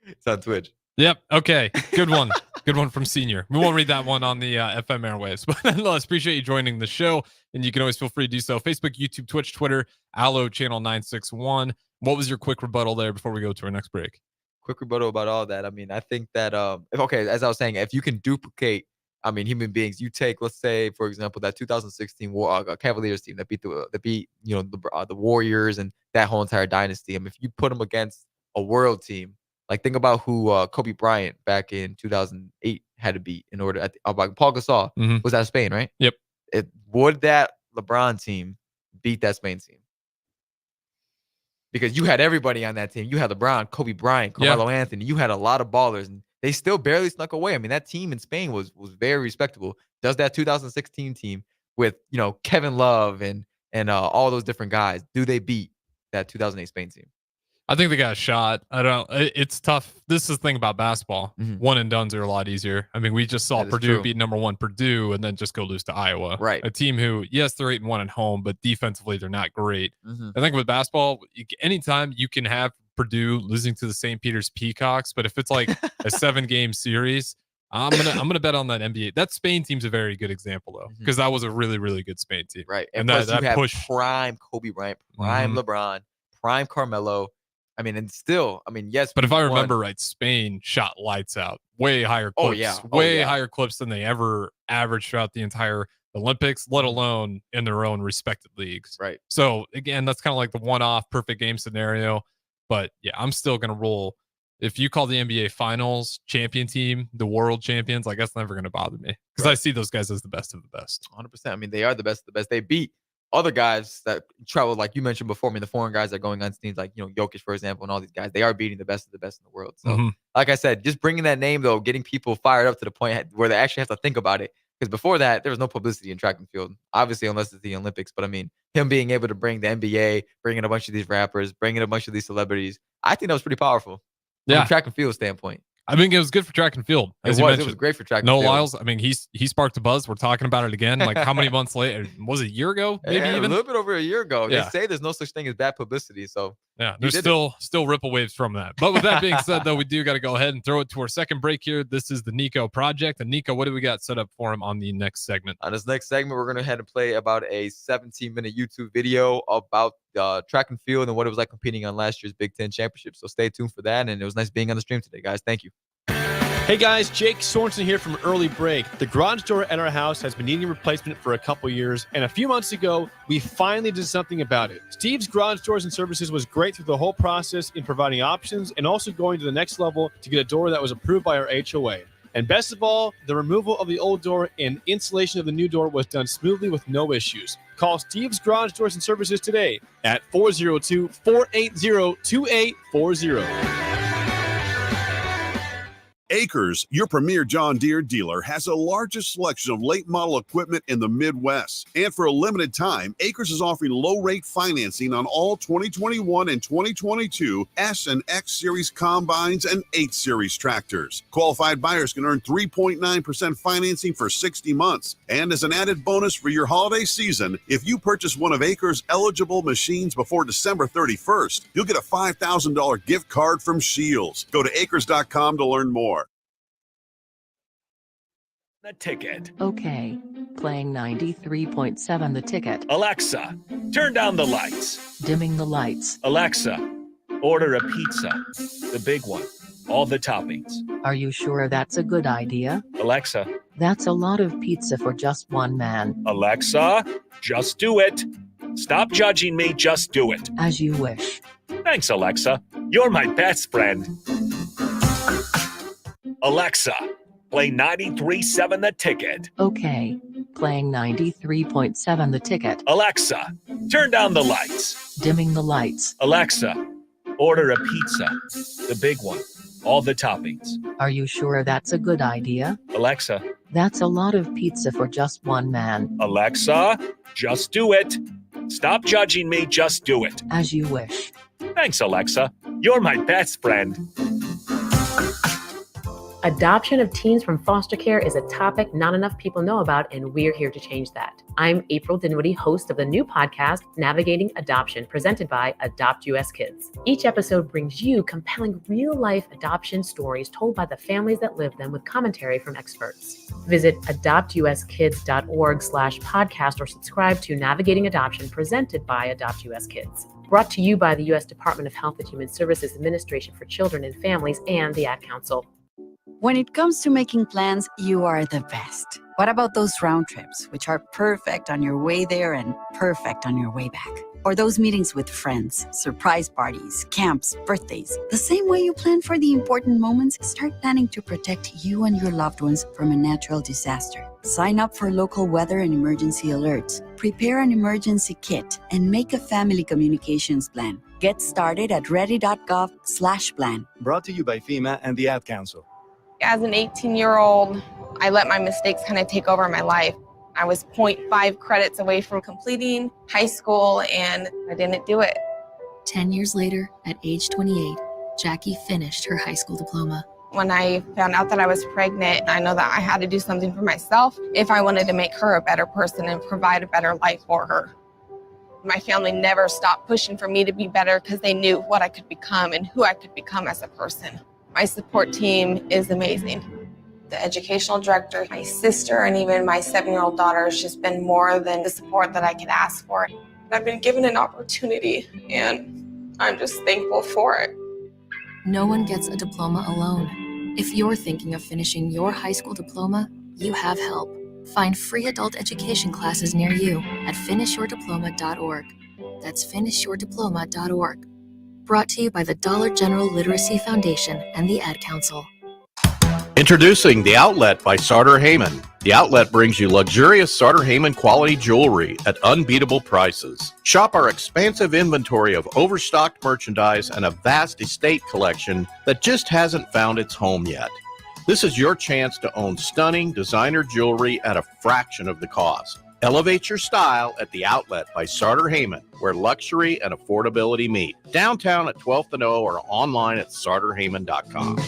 Speaker 8: It's on Twitch.
Speaker 2: Yep. Okay. Good one. Good one from Senior. We won't read that one on the FM airwaves, but nonetheless, appreciate you joining the show. And you can always feel free to do so. Facebook, YouTube, Twitch, Twitter, Allo Channel 961. What was your quick rebuttal there before we go to our next break?
Speaker 8: Quick rebuttal about all that. I mean, I think that, as I was saying, if you can duplicate, human beings, you take, let's say, for example, that 2016 Cavaliers team that beat the Warriors and that whole entire dynasty. If you put them against a world team, like think about who Kobe Bryant back in 2008 had to beat in order. Paul Gasol was out of Spain, right?
Speaker 2: Yep.
Speaker 8: Would that LeBron team beat that Spain team? Because you had everybody on that team. You had LeBron, Kobe Bryant, Carmelo Anthony. You had a lot of ballers, and they still barely snuck away. I mean, that team in Spain was very respectable. Does that 2016 team with Kevin Love and all those different guys, do they beat that 2008 Spain team?
Speaker 2: I think they got a shot. It's tough. This is the thing about basketball. One and dones are a lot easier. I mean, we just saw Purdue beat number 1 Purdue and then just go lose to Iowa.
Speaker 8: Right.
Speaker 2: A team who, yes, they're 8-1 at home, but defensively they're not great. I think with basketball, anytime you can have Purdue losing to the St. Peter's Peacocks, but if it's like a 7-game series, I'm gonna bet on that NBA. That Spain team's a very good example though, because that was a really, really good Spain team.
Speaker 8: Right. And plus that you have prime Kobe Bryant, prime LeBron, prime Carmelo. Yes.
Speaker 2: But if I remember right, Spain shot lights out. Way higher clips. Higher clips than they ever averaged throughout the entire Olympics, let alone in their own respected leagues.
Speaker 8: Right.
Speaker 2: So again, that's kind of like the one-off perfect game scenario. But yeah, I'm still gonna roll. If you call the NBA Finals champion team the world champions, like that's never gonna bother me because I see those guys as the best of the best.
Speaker 8: 100%. I mean, they are the best of the best. They beat other guys that travel, like you mentioned before. I mean, the foreign guys that are going on teams like, Jokic, for example, and all these guys, they are beating the best of the best in the world. So, like I said, just bringing that name, though, getting people fired up to the point where they actually have to think about it. Because before that, there was no publicity in track and field, obviously, unless it's the Olympics. But I mean, him being able to bring the NBA, bringing a bunch of these rappers, bringing a bunch of these celebrities, I think that was pretty powerful from a track and field standpoint.
Speaker 2: I mean, it was good for track and field.
Speaker 8: It was great for track and field.
Speaker 2: Noah Lyles, I mean, he sparked a buzz. We're talking about it again. Like how many months later? Was it a year ago? Maybe even
Speaker 8: a little bit over a year ago. They say there's no such thing as bad publicity. So
Speaker 2: yeah, there's still ripple waves from that. But with that being said, though, we do got to go ahead and throw it to our second break here. This is the Niko Project. And Niko, what do we got set up for him on the next segment?
Speaker 8: On this next segment, we're going to head and play about a 17-minute YouTube video about track and field and what it was like competing on last year's Big Ten Championship. So stay tuned for that. And it was nice being on the stream today, guys. Thank you.
Speaker 5: Hey guys, Jake Sorensen here from Early Break. The garage door at our house has been needing replacement for a couple years, and a few months ago, we finally did something about it. Steve's Garage Doors and Services was great through the whole process in providing options and also going to the next level to get a door that was approved by our HOA. And best of all, the removal of the old door and installation of the new door was done smoothly with no issues. Call Steve's Garage Doors and Services today at 402-480-2840.
Speaker 7: Acres, your premier John Deere dealer, has the largest selection of late model equipment in the Midwest. And for a limited time, Acres is offering low-rate financing on all 2021 and 2022 S and X Series combines and 8 Series tractors. Qualified buyers can earn 3.9% financing for 60 months. And as an added bonus for your holiday season, if you purchase one of Acres' eligible machines before December 31st, you'll get a $5,000 gift card from Shields. Go to acres.com to learn more.
Speaker 1: The Ticket.
Speaker 9: Okay. Playing 93.7 The Ticket.
Speaker 1: Alexa, turn down the lights.
Speaker 9: Dimming the lights.
Speaker 1: Alexa, order a pizza. The big one. All the toppings.
Speaker 9: Are you sure that's a good idea?
Speaker 1: Alexa.
Speaker 9: That's a lot of pizza for just one man.
Speaker 1: Alexa, just do it. Stop judging me, just do it.
Speaker 9: As you wish.
Speaker 1: Thanks, Alexa. You're my best friend. Alexa, play 93.7 The Ticket.
Speaker 9: Okay. Playing 93.7 The Ticket.
Speaker 1: Alexa, turn down the lights.
Speaker 9: Dimming the lights.
Speaker 1: Alexa, order a pizza. The big one. All the toppings.
Speaker 9: Are you sure that's a good idea?
Speaker 1: Alexa.
Speaker 9: That's a lot of pizza for just one man.
Speaker 1: Alexa, just do it. Stop judging me, just do it.
Speaker 9: As you wish.
Speaker 1: Thanks, Alexa. You're my best friend.
Speaker 23: Adoption of teens from foster care is a topic not enough people know about, and we're here to change that. I'm April Dinwiddie, host of the new podcast, Navigating Adoption, presented by Adopt US Kids. Each episode brings you compelling real-life adoption stories told by the families that live them with commentary from experts. Visit adoptuskids.org/podcast or subscribe to Navigating Adoption, presented by Adopt US Kids. Brought to you by the U.S. Department of Health and Human Services Administration for Children and Families and the Ad Council.
Speaker 20: When it comes to making plans, you are the best. What about those round trips, which are perfect on your way there and perfect on your way back? Or those meetings with friends, surprise parties, camps, birthdays. The same way you plan for the important moments, start planning to protect you and your loved ones from a natural disaster. Sign up for local weather and emergency alerts. Prepare an emergency kit and make a family communications plan. Get started at ready.gov/plan.
Speaker 21: Brought to you by FEMA and the Ad Council.
Speaker 24: As an 18-year-old, I let my mistakes kind of take over my life. I was 0.5 credits away from completing high school, and I didn't do it.
Speaker 25: 10 years later, at age 28, Jackie finished her high school diploma.
Speaker 24: When I found out that I was pregnant, I know that I had to do something for myself if I wanted to make her a better person and provide a better life for her. My family never stopped pushing for me to be better because they knew what I could become and who I could become as a person. My support team is amazing. The educational director, my sister, and even my 7-year-old daughter has just been more than the support that I could ask for. I've been given an opportunity, and I'm just thankful for it.
Speaker 25: No one gets a diploma alone. If you're thinking of finishing your high school diploma, you have help. Find free adult education classes near you at finishyourdiploma.org. That's finishyourdiploma.org. Brought to you by the Dollar General Literacy Foundation and the Ad Council.
Speaker 26: Introducing The Outlet by Sartor Heyman. The Outlet brings you luxurious Sartor Heyman quality jewelry at unbeatable prices. Shop our expansive inventory of overstocked merchandise and a vast estate collection that just hasn't found its home yet. This is your chance to own stunning designer jewelry at a fraction of the cost. Elevate your style at The Outlet by Sartor Heyman, where luxury and affordability meet. Downtown at 12th and O or online at sartorheyman.com.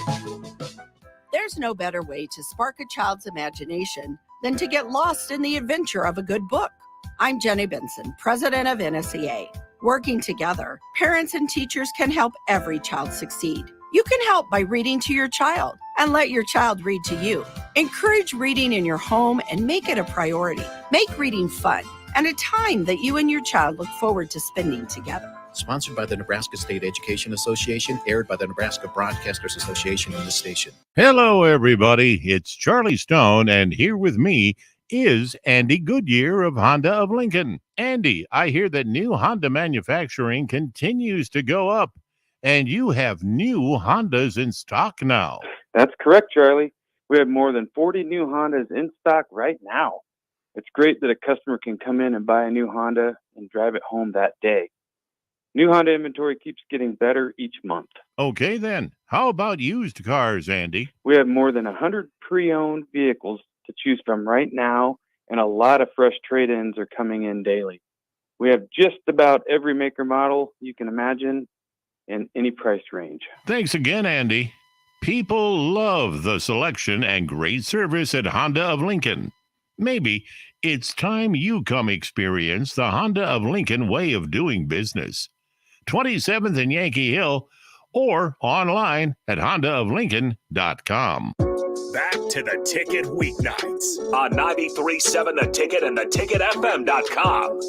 Speaker 27: There's no better way to spark a child's imagination than to get lost in the adventure of a good book. I'm Jenny Benson, president of NSEA. Working together, parents and teachers can help every child succeed. You can help by reading to your child and let your child read to you. Encourage reading in your home and make it a priority. Make reading fun and a time that you and your child look forward to spending together.
Speaker 28: Sponsored by the Nebraska State Education Association, aired by the Nebraska Broadcasters Association in this station.
Speaker 29: Hello, everybody. It's Charlie Stone, and here with me is Andy Goodyear of Honda of Lincoln. Andy, I hear that new Honda manufacturing continues to go up, and you have new Hondas in stock now.
Speaker 30: That's correct, Charlie. We have more than 40 new Hondas in stock right now. It's great that a customer can come in and buy a new Honda and drive it home that day. New Honda inventory keeps getting better each month.
Speaker 29: Okay, then. How about used cars, Andy?
Speaker 30: We have more than 100 pre-owned vehicles to choose from right now, and a lot of fresh trade-ins are coming in daily. We have just about every maker model you can imagine in any price range.
Speaker 29: Thanks again, Andy. People love the selection and great service at Honda of Lincoln. Maybe it's time you come experience the Honda of Lincoln way of doing business. 27th and Yankee Hill, or online at hondaoflincoln.com.
Speaker 1: Back to the Ticket weeknights on 93.7 The Ticket and theticketfm.com.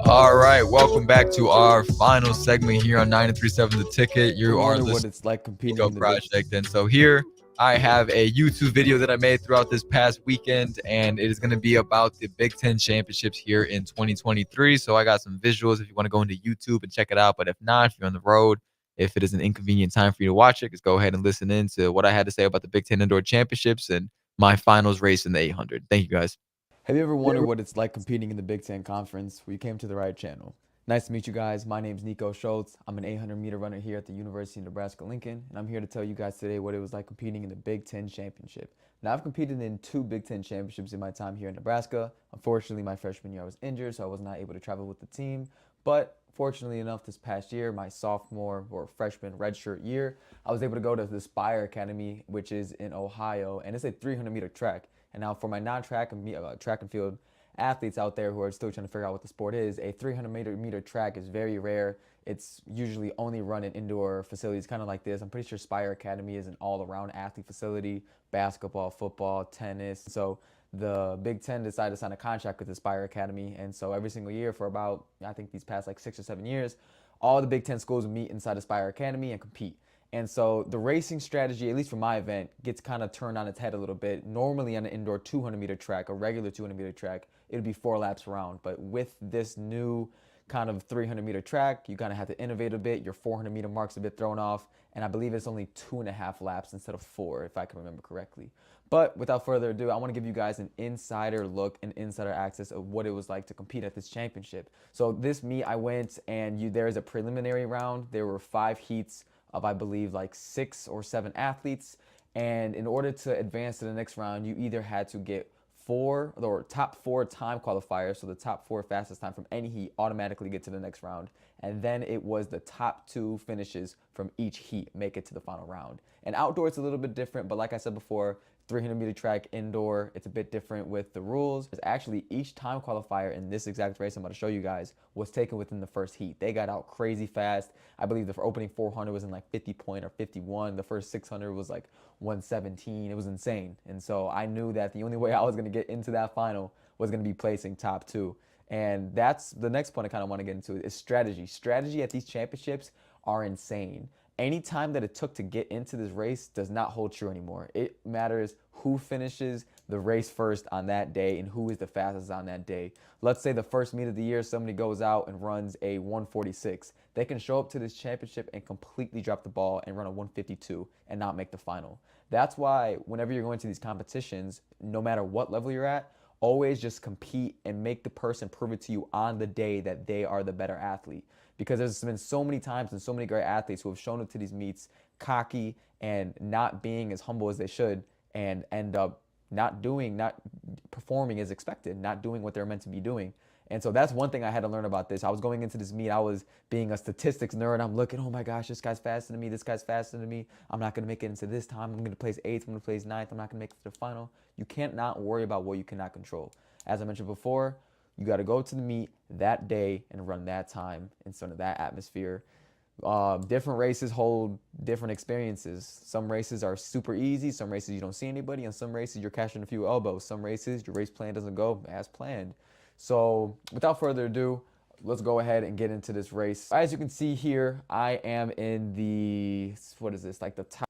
Speaker 8: All right, welcome back to our final segment here on 93.7 The Ticket. You are listening
Speaker 3: what it's like competing in the
Speaker 8: Project, and so here I have a YouTube video that I made throughout this past weekend, and it is going to be about the Big Ten Championships here in 2023. So I got some visuals if you want to go into YouTube and check it out. But if not, if you're on the road, if it is an inconvenient time for you to watch it, just go ahead and listen in to what I had to say about the Big Ten Indoor Championships and my finals race in the 800. Thank you, guys.
Speaker 3: Have you ever wondered what it's like competing in the Big Ten Conference? Well, you came to the right channel. Nice to meet you guys. My name's Niko Schultz. I'm an 800-meter runner here at the University of Nebraska-Lincoln, and I'm here to tell you guys today what it was like competing in the Big Ten Championship. Now, I've competed in 2 Big Ten Championships in my time here in Nebraska. Unfortunately, my freshman year I was injured, so I was not able to travel with the team. But fortunately enough, this past year, my sophomore or freshman redshirt year, I was able to go to the Spire Academy, which is in Ohio, and it's a 300-meter track. And now for my non-track and track and field athletes out there who are still trying to figure out what the sport is, a 300-meter track is very rare. It's usually only run in indoor facilities kind of like this. I'm pretty sure Spire Academy is an all-around athlete facility, basketball, football, tennis. So the Big Ten decided to sign a contract with the Spire Academy. And so every single year for about, I think these past like 6 or 7 years, all the Big Ten schools meet inside the Spire Academy and compete. And so the racing strategy, at least for my event, gets kind of turned on its head a little bit. Normally on an indoor 200-meter track, a regular 200-meter track, it would be 4 laps around. But with this new kind of 300-meter track, you kind of have to innovate a bit. Your 400-meter mark's a bit thrown off. And I believe it's only 2.5 laps instead of 4, if I can remember correctly. But without further ado, I want to give you guys an insider look and insider access of what it was like to compete at this championship. So this meet, I went and there is a preliminary round. There were 5 heats of, I believe, like 6 or 7 athletes. And in order to advance to the next round, you either had to get 4 or top 4 time qualifiers, so the top 4 fastest time from any heat automatically get to the next round. And then it was the top 2 finishes from each heat make it to the final round. And outdoor, it's a little bit different, but like I said before, 300-meter track indoor, it's a bit different with the rules. Actually, each time qualifier in this exact race I'm about to show you guys was taken within the first heat. They got out crazy fast. I believe the opening 400 was in like 50 point or 51. The first 600 was like 117. It was insane. And so I knew that the only way I was going to get into that final was going to be placing top 2. And that's the next point I kind of want to get into is strategy. Strategy at these championships are insane. Any time that it took to get into this race does not hold true anymore. It matters who finishes the race first on that day and who is the fastest on that day. Let's say the first meet of the year, somebody goes out and runs a 146. They can show up to this championship and completely drop the ball and run a 152 and not make the final. That's why whenever you're going to these competitions, no matter what level you're at, always just compete and make the person prove it to you on the day that they are the better athlete. Because there's been so many times and so many great athletes who have shown up to these meets cocky and not being as humble as they should and end up not performing as expected, not doing what they're meant to be doing. And so that's one thing I had to learn about this. I was going into this meet, I was being a statistics nerd. I'm looking, oh my gosh, this guy's faster than me, this guy's faster than me. I'm not going to make it into this time. I'm going to place 8th, I'm going to place 9th. I'm not going to make it to the final. You can't not worry about what you cannot control. As I mentioned before, you got to go to the meet that day and run that time in sort of that atmosphere. Different races hold different experiences. Some races are super easy. Some races you don't see anybody. And some races you're catching a few elbows. Some races your race plan doesn't go as planned. So without further ado, let's go ahead and get into this race. As you can see here, I am in the, what is this, like the top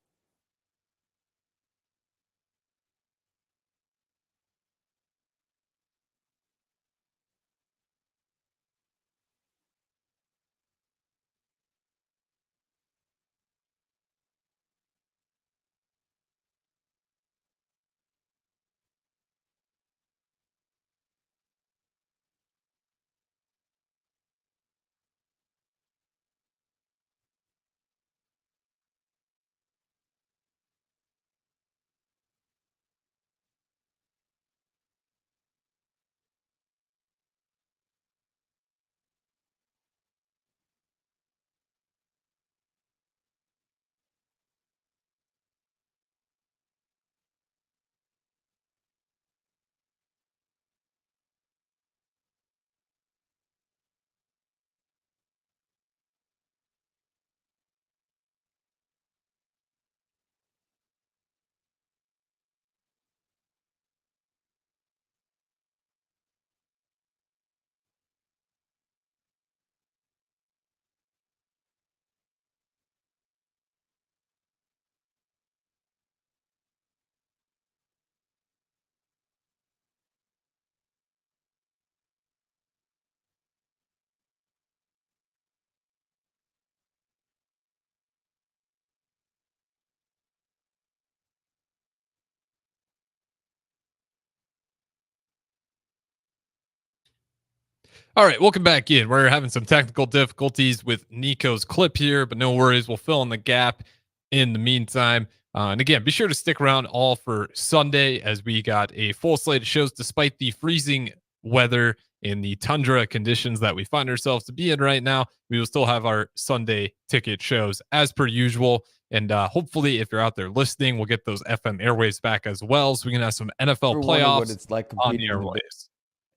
Speaker 2: All right, welcome back in. We're having some technical difficulties with Niko's clip here, but no worries. We'll fill in the gap in the meantime. And again, be sure to stick around all for Sunday as we got a full slate of shows despite the freezing weather and the tundra conditions that we find ourselves to be in right now. We will still have our Sunday ticket shows as per usual. And hopefully, if you're out there listening, we'll get those FM airwaves back as well. So we can have some NFL
Speaker 3: Ever wonder what
Speaker 2: playoffs
Speaker 3: it's like
Speaker 2: on the
Speaker 3: competing in the
Speaker 2: airwaves.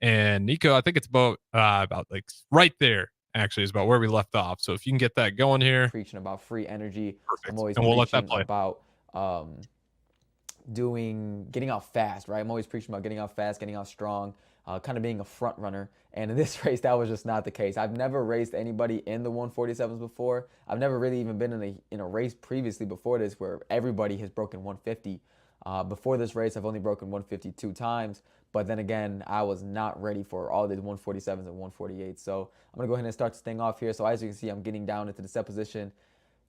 Speaker 2: And Niko, I think it's about like right there actually is about where we left off. So if you can get that going here,
Speaker 3: preaching about free energy.
Speaker 2: perfect.
Speaker 3: I'm always
Speaker 2: And we'll let that
Speaker 3: preaching
Speaker 2: play.
Speaker 3: about getting out fast, right? I'm always preaching about getting out fast, getting out strong, kind of being a front runner. And in this race, that was just not the case. I've never raced anybody in the 147s before. I've never really even been in a race previously before this where everybody has broken 150. Before this race, I've only broken 152 times. But then again, I was not ready for all these 147s and 148s. So I'm going to go ahead and start this thing off here. So as you can see, I'm getting down into the set position.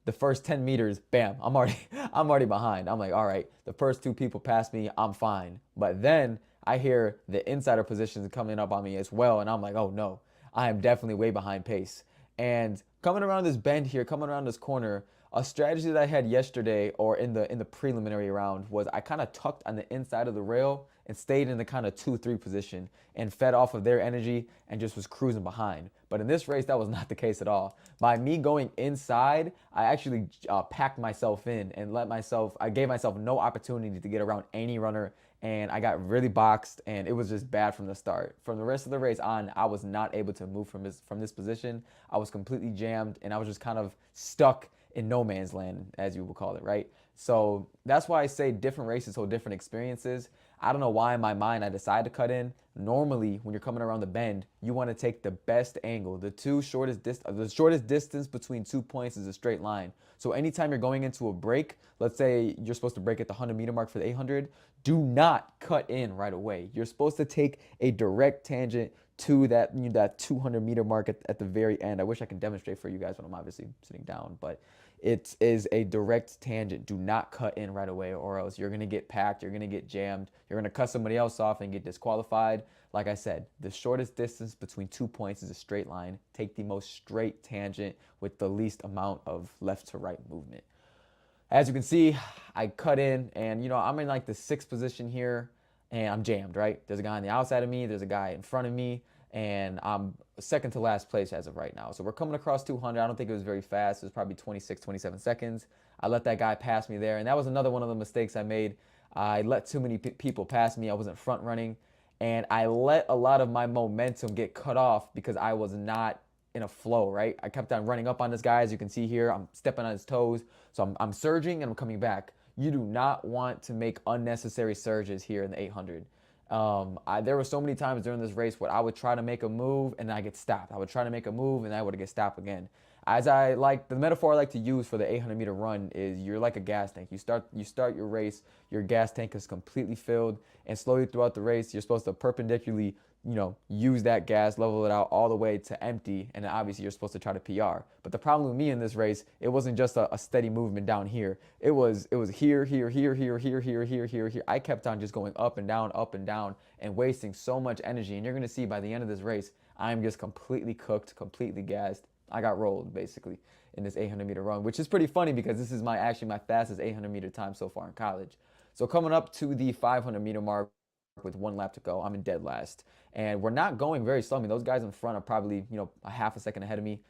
Speaker 3: The first 10 meters, bam, I'm already behind. I'm like, all right, the first two people past me, I'm fine. But then I hear the insider positions coming up on me as well. And I'm like, oh no, I am definitely way behind pace. And coming around this bend here, coming around this corner, a strategy that I had yesterday or in the preliminary round was I kind of tucked on the inside of the rail and stayed in the kind of 2-3 position and fed off of their energy and just was cruising behind. But in this race, that was not the case at all. By me going inside, I actually packed myself in and I gave myself no opportunity to get around any runner, and I got really boxed, and it was just bad from the start. From the rest of the race on, I was not able to move from this position. I was completely jammed, and I was just kind of stuck in no man's land, as you would call it, right? So that's why I say different races hold different experiences. I don't know why in my mind I decided to cut in. Normally, when you're coming around the bend, you want to take the best angle. The shortest distance between 2 points is a straight line. So anytime you're going into a break, let's say you're supposed to break at the 100-meter mark for the 800, do not cut in right away. You're supposed to take a direct tangent to that 200-meter mark at the very end. I wish I could demonstrate for you guys, but I'm obviously sitting down. But it is a direct tangent. Do not cut in right away, or else you're going to get packed. You're going to get jammed. You're going to cut somebody else off and get disqualified. Like I said, the shortest distance between 2 points is a straight line. Take the most straight tangent with the least amount of left to right movement. As you can see, I cut in, and I'm in like the 6th position here, and I'm jammed, right? There's a guy on the outside of me. There's a guy in front of me. And I'm second to last place as of right now. So we're coming across 200. I don't think it was very fast. It was probably 26, 27 seconds. I let that guy pass me there. And that was another one of the mistakes I made. I let too many people pass me. I wasn't front running. And I let a lot of my momentum get cut off because I was not in a flow, right? I kept on running up on this guy. As you can see here, I'm stepping on his toes. So I'm surging and I'm coming back. You do not want to make unnecessary surges here in the 800. There were so many times during this race where I would try to make a move and I get stopped. I would try to make a move and I would get stopped again. The metaphor I like to use for the 800-meter run is you're like a gas tank. You start your race, your gas tank is completely filled, and slowly throughout the race, you're supposed to perpendicularly, use that gas, level it out all the way to empty, and then obviously you're supposed to try to PR. But the problem with me in this race, it wasn't just a steady movement down here. It was here, here, here, here, here, here, here, here, here. I kept on just going up and down, and wasting so much energy. And you're going to see by the end of this race, I'm just completely cooked, completely gassed. I got rolled, basically, in this 800-meter run, which is pretty funny because this is actually my fastest 800-meter time so far in college. So coming up to the 500-meter mark with 1 lap to go, I'm in dead last. And we're not going very slow. I mean, those guys in front are probably, a half a second ahead of me.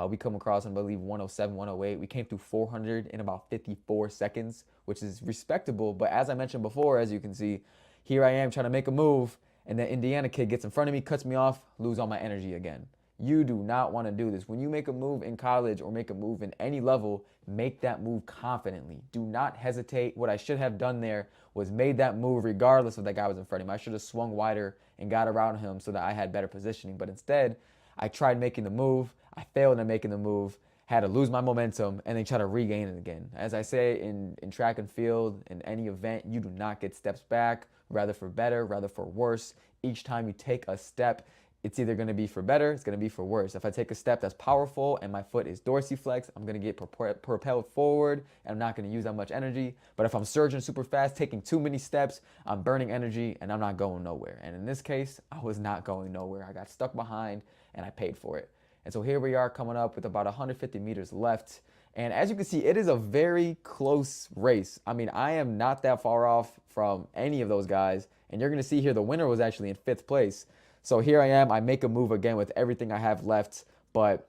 Speaker 3: We come across, I believe, 107, 108. We came through 400 in about 54 seconds, which is respectable. But as I mentioned before, as you can see, here I am trying to make a move, and the Indiana kid gets in front of me, cuts me off, lose all my energy again. You do not want to do this. When you make a move in college or make a move in any level, make that move confidently. Do not hesitate. What I should have done there was made that move regardless if that guy was in front of me. I should have swung wider and got around him so that I had better positioning. But instead, I tried making the move. I failed in making the move, had to lose my momentum, and then try to regain it again. As I say in track and field, in any event, you do not get steps back, rather for better, rather for worse. Each time you take a step, it's either going to be for better, it's going to be for worse. If I take a step that's powerful and my foot is dorsiflex, I'm going to get propelled forward and I'm not going to use that much energy. But if I'm surging super fast, taking too many steps, I'm burning energy and I'm not going nowhere. And in this case, I was not going nowhere. I got stuck behind and I paid for it. And so here we are coming up with about 150 meters left. And as you can see, it is a very close race. I mean, I am not that far off from any of those guys. And you're going to see here the winner was actually in 5th place. So here I am. I make a move again with everything I have left. But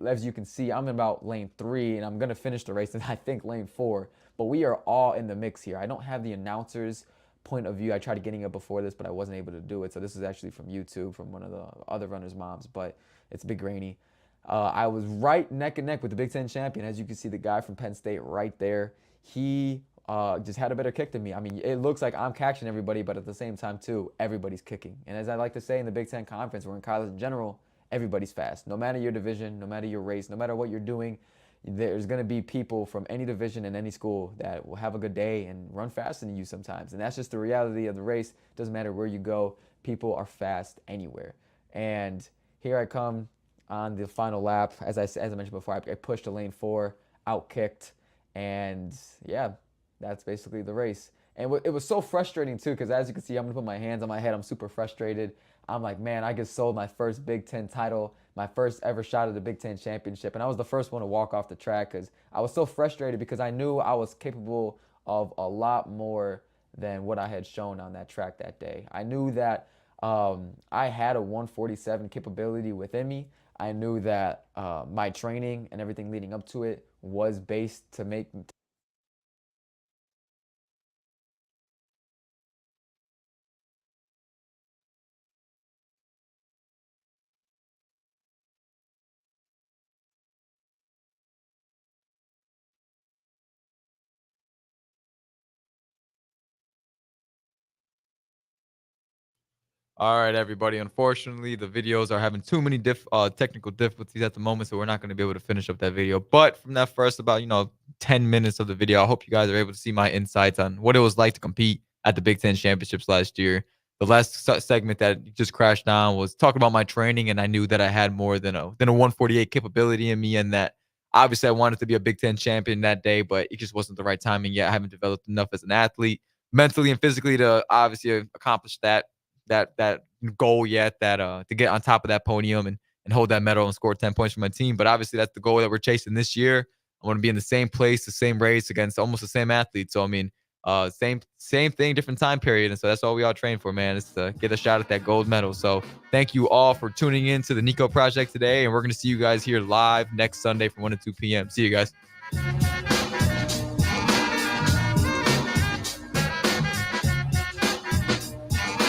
Speaker 3: as you can see, I'm in about lane 3, and I'm going to finish the race in, I think, lane 4. But we are all in the mix here. I don't have the announcer's point of view. I tried getting it before this, but I wasn't able to do it. So this is actually from YouTube, from one of the other runners' moms. But it's big rainy. I was right neck and neck with the Big Ten champion. As you can see, the guy from Penn State right there. He just had a better kick than me. I mean, it looks like I'm catching everybody, but at the same time, too, everybody's kicking. And as I like to say in the Big Ten Conference, or in college in general, everybody's fast. No matter your division, no matter your race, no matter what you're doing, there's going to be people from any division and any school that will have a good day and run faster than you sometimes. And that's just the reality of the race. Doesn't matter where you go. People are fast anywhere. And here I come on the final lap. As I mentioned before, I pushed to lane 4, out-kicked, and yeah, that's basically the race. And it was so frustrating, too, because as you can see, I'm going to put my hands on my head. I'm super frustrated. I'm like, man, I just sold my first Big Ten title, my first ever shot at the Big Ten championship, and I was the first one to walk off the track because I was so frustrated because I knew I was capable of a lot more than what I had shown on that track that day. I knew that I had a 147 capability within me. I knew that my training and everything leading up to it was based to make
Speaker 8: All right, everybody. Unfortunately, the videos are having too many technical difficulties at the moment, so we're not going to be able to finish up that video. But from that first about 10 minutes of the video, I hope you guys are able to see my insights on what it was like to compete at the Big Ten championships last year. The last segment that just crashed down was talking about my training, and I knew that I had more than a 148 capability in me, and that obviously I wanted to be a Big Ten champion that day, but it just wasn't the right timing yet. I haven't developed enough as an athlete, mentally and physically, to obviously accomplish that goal yet, that to get on top of that podium and hold that medal and score 10 points for my team. But obviously that's the goal that we're chasing this year. I want to be in the same place, the same race against almost the same athlete. So I mean, same thing, different time period. And so that's all we all train for, man, is to get a shot at that gold medal. So thank you all for tuning in to the Niko Project today, and we're going to see you guys here live next Sunday from 1 to 2 p.m. See you guys.